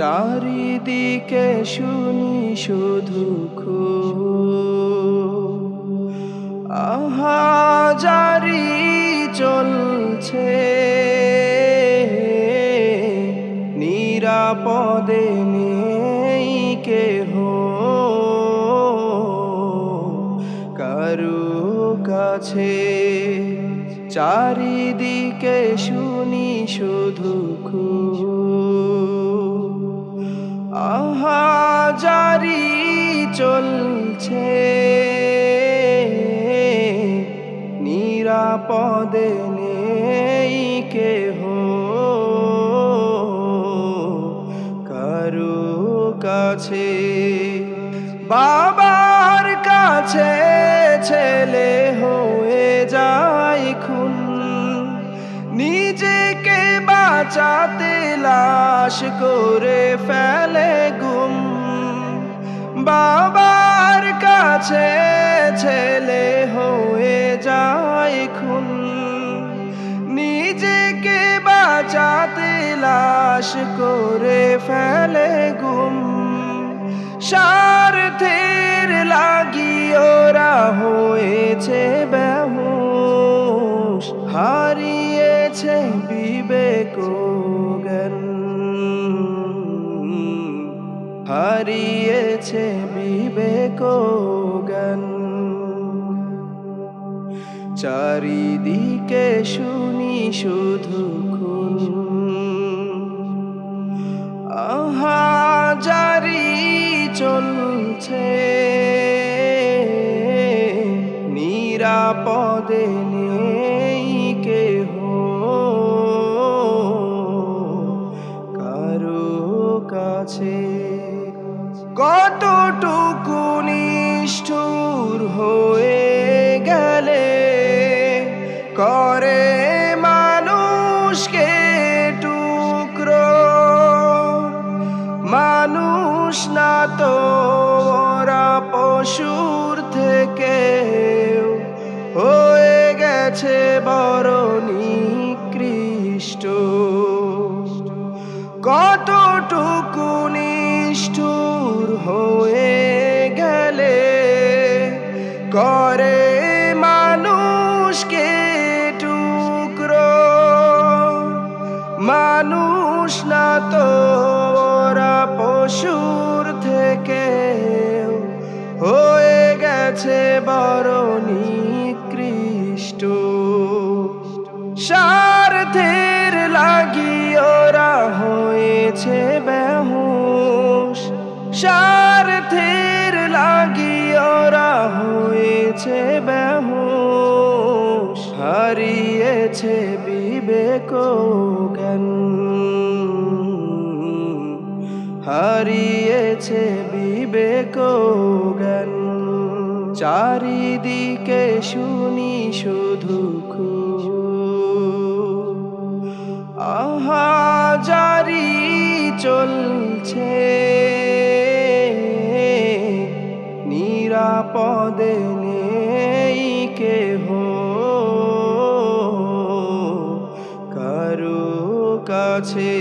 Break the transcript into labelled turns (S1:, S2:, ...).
S1: চারিদিকে শুনি শুধু আহাজারি চলছে, নিরাপদে নেই কেহ কারো কাছে। চারিদিকে শুনি শুধু আহাজারি চলছে, নিরাপদে নেই কেহ কারো কাছে। বাবার কাছে ছেলে হয়ে যায় খুন, নিজেকে বাঁচাতে লাশ করে ফেলে গুম। বাবার কাছে ছেলে হয়ে যায় খুন, নিজেকে বাঁচাতে লাশ করে ফেলে গুম। স্বার্থের লাগি ওরা হয়েছে বেহুশ, হারিয়েছে বিবেক জ্ঞান, হারিয়েছে বিবেক জ্ঞান। চারিদিকে শুনি শুধু খুন আহাজারি চলছে, নিরাপদে নেই কেহ কারো কাছে। কতটুকু নিষ্ঠুর হয়ে গেলে করে মানুষকে টুকরো, মানুষ না তো ওরা পশুর থেকে হয়ে গেছে বড় নিকৃষ্ট। কতটুকু নিষ্ঠুর হয়ে গেলে করে মানুষকে টুকরো, মানুষ না তো ওরা পশুর থেকে হয়ে গেছে বড় নিকৃষ্ট। স্বার্থের লাগি ওরা হয়েছে বেহুশ, স্বার্থের লাগি ওরা হয়েছে বেহুশ, হারিয়েছে বিবেক জ্ঞান, হারিয়েছে বিবেক জ্ঞান। চারিদিকে শুনি শুধু আহাজারি চলছে, নিরাপদে নেই কেহ কারো কাছে।